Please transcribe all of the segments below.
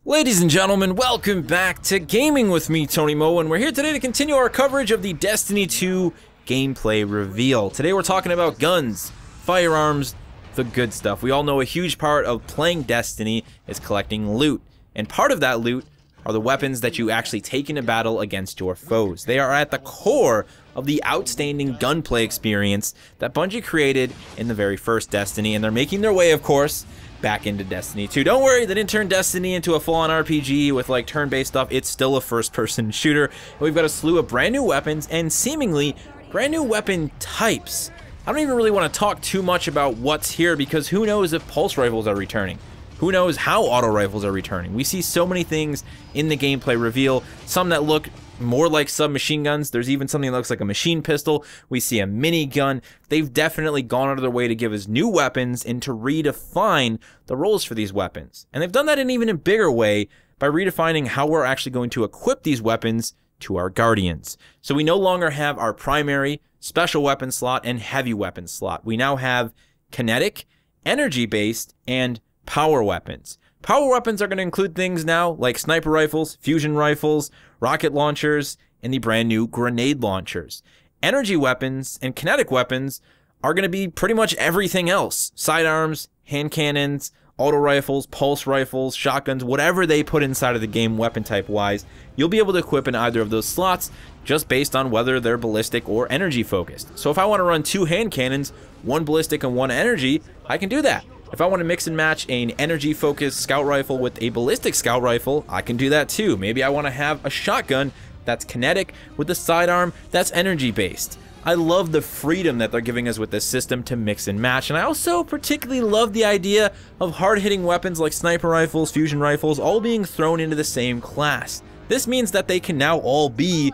Ladies and gentlemen, welcome back to Gaming with me, Tony Mo, and we're here today to continue our coverage of the Destiny 2 gameplay reveal. Today we're talking about guns, firearms, the good stuff. We all know a huge part of playing Destiny is collecting loot, and part of that loot are the weapons that you actually take into battle against your foes. They are at the core of the outstanding gunplay experience that Bungie created in the very first Destiny, and they're making their way, of course, back into Destiny 2. Don't worry, they didn't turn Destiny into a full-on RPG with like turn-based stuff. It's still a first-person shooter. And we've got a slew of brand new weapons and seemingly brand new weapon types. I don't even really want to talk too much about what's here because who knows if pulse rifles are returning. Who knows how auto rifles are returning. We see so many things in the gameplay reveal, some that look more like submachine guns. There's even something that looks like a machine pistol. We see a minigun. They've definitely gone out of their way to give us new weapons and to redefine the roles for these weapons. And they've done that in even a bigger way by redefining how we're actually going to equip these weapons to our Guardians. So we no longer have our primary, special weapon slot, and heavy weapon slot. We now have kinetic, energy-based, and power weapons. Power weapons are going to include things now like sniper rifles, fusion rifles, rocket launchers, and the brand new grenade launchers. Energy weapons and kinetic weapons are going to be pretty much everything else. Sidearms, hand cannons, auto rifles, pulse rifles, shotguns, whatever they put inside of the game weapon type wise, you'll be able to equip in either of those slots just based on whether they're ballistic or energy focused. So if I want to run 2 hand cannons, 1 ballistic and 1 energy, I can do that. If I want to mix and match an energy-focused scout rifle with a ballistic scout rifle, I can do that too. Maybe I want to have a shotgun that's kinetic with a sidearm that's energy-based. I love the freedom that they're giving us with this system to mix and match, and I also particularly love the idea of hard-hitting weapons like sniper rifles, fusion rifles, all being thrown into the same class. This means that they can now all be,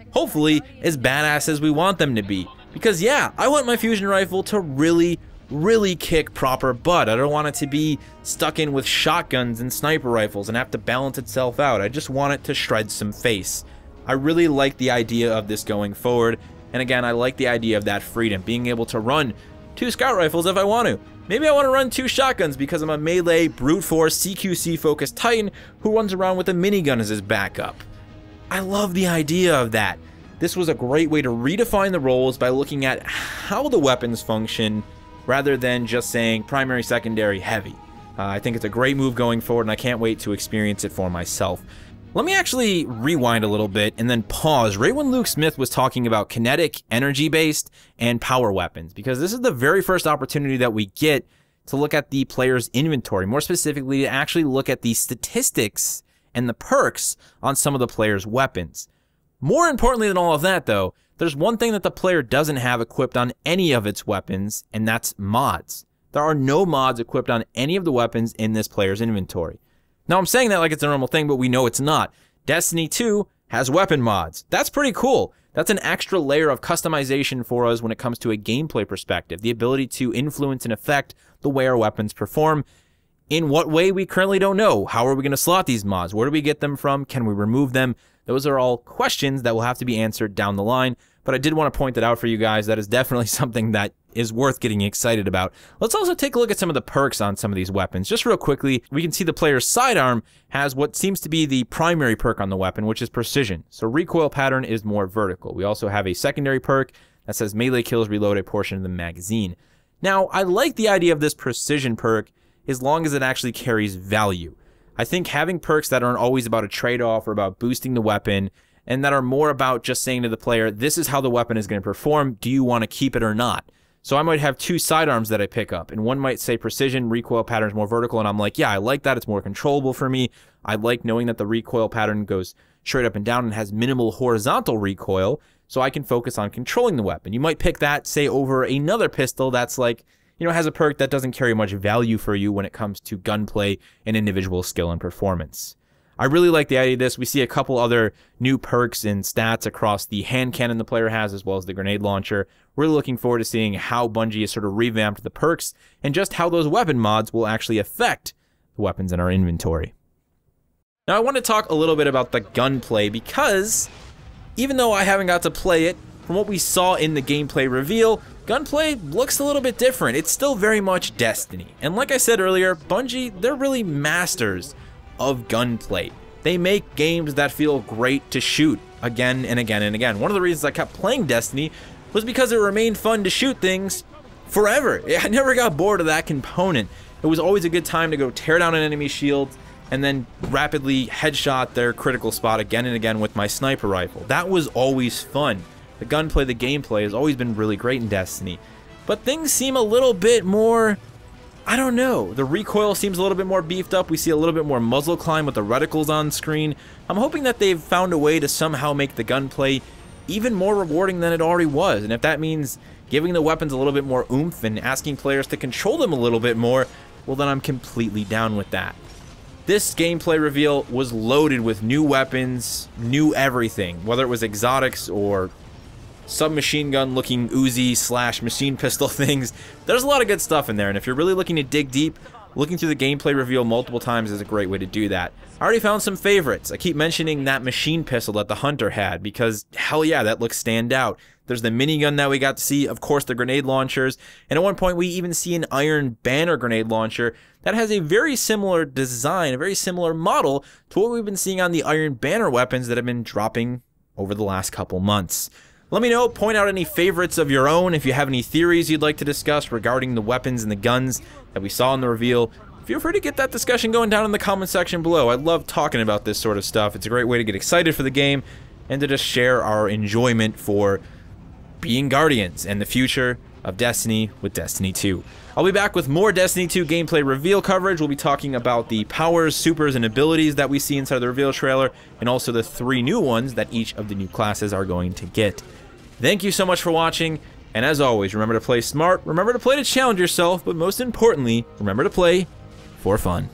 hopefully, as badass as we want them to be. Because yeah, I want my fusion rifle to really kick proper butt. I don't want it to be stuck in with shotguns and sniper rifles and have to balance itself out. I just want it to shred some face. I really like the idea of this going forward, and again, I like the idea of that freedom, being able to run 2 scout rifles if I want to. Maybe I want to run 2 shotguns because I'm a melee, brute force, CQC focused Titan who runs around with a minigun as his backup. I love the idea of that. This was a great way to redefine the roles by looking at how the weapons function rather than just saying primary, secondary, heavy. I think it's a great move going forward, and I can't wait to experience it for myself. Let me actually rewind a little bit and then pause right when Luke Smith was talking about kinetic, energy-based, and power weapons, because this is the very first opportunity that we get to look at the player's inventory, more specifically to actually look at the statistics and the perks on some of the player's weapons. More importantly than all of that, though, there's one thing that the player doesn't have equipped on any of its weapons, and that's mods. There are no mods equipped on any of the weapons in this player's inventory. Now, I'm saying that like it's a normal thing, but we know it's not. Destiny 2 has weapon mods. That's pretty cool. That's an extra layer of customization for us when it comes to a gameplay perspective. The ability to influence and affect the way our weapons perform. In what way, we currently don't know. How are we going to slot these mods? Where do we get them from? Can we remove them? Those are all questions that will have to be answered down the line, but I did want to point that out for you guys. That is definitely something that is worth getting excited about. Let's also take a look at some of the perks on some of these weapons. Just real quickly, we can see the player's sidearm has what seems to be the primary perk on the weapon, which is precision. So recoil pattern is more vertical. We also have a secondary perk that says melee kills reload a portion of the magazine. Now, I like the idea of this precision perk as long as it actually carries value. I think having perks that aren't always about a trade-off or about boosting the weapon, and that are more about just saying to the player, this is how the weapon is going to perform, do you want to keep it or not? So I might have 2 sidearms that I pick up, and one might say precision, recoil pattern is more vertical, and I'm like, yeah, I like that, it's more controllable for me. I like knowing that the recoil pattern goes straight up and down and has minimal horizontal recoil, so I can focus on controlling the weapon. You might pick that, say, over another pistol that's like, you know, has a perk that doesn't carry much value for you when it comes to gunplay and individual skill and performance. I really like the idea of this. We see a couple other new perks and stats across the hand cannon the player has, as well as the grenade launcher. Really looking forward to seeing how Bungie has sort of revamped the perks and just how those weapon mods will actually affect the weapons in our inventory. Now I want to talk a little bit about the gunplay, because even though I haven't got to play it, from what we saw in the gameplay reveal, Gunplay looks a little bit different. It's still very much Destiny. And like I said earlier, Bungie, they're really masters of gunplay. They make games that feel great to shoot again and again and again. One of the reasons I kept playing Destiny was because it remained fun to shoot things forever. I never got bored of that component. It was always a good time to go tear down an enemy's shield and then rapidly headshot their critical spot again and again with my sniper rifle. That was always fun. The gunplay, the gameplay has always been really great in Destiny. But things seem a little bit more, I don't know. The recoil seems a little bit more beefed up. We see a little bit more muzzle climb with the reticles on screen. I'm hoping that they've found a way to somehow make the gunplay even more rewarding than it already was. And if that means giving the weapons a little bit more oomph and asking players to control them a little bit more, well then I'm completely down with that. This gameplay reveal was loaded with new weapons, new everything, whether it was exotics or submachine gun looking Uzi / machine pistol things. There's a lot of good stuff in there, and if you're really looking to dig deep, looking through the gameplay reveal multiple times is a great way to do that. I already found some favorites. I keep mentioning that machine pistol that the hunter had because hell yeah, that looks stand out. There's the minigun that we got to see, of course the grenade launchers, and at one point we even see an iron banner grenade launcher that has a very similar design, a very similar model to what we've been seeing on the iron banner weapons that have been dropping over the last couple months. Let me know, point out any favorites of your own. If you have any theories you'd like to discuss regarding the weapons and the guns that we saw in the reveal, feel free to get that discussion going down in the comment section below. I love talking about this sort of stuff. It's a great way to get excited for the game and to just share our enjoyment for being Guardians and the future of Destiny with Destiny 2. I'll be back with more Destiny 2 gameplay reveal coverage. We'll be talking about the powers, supers, and abilities that we see inside the reveal trailer, and also the 3 new ones that each of the new classes are going to get. Thank you so much for watching, and as always, remember to play smart, remember to play to challenge yourself, but most importantly, remember to play for fun.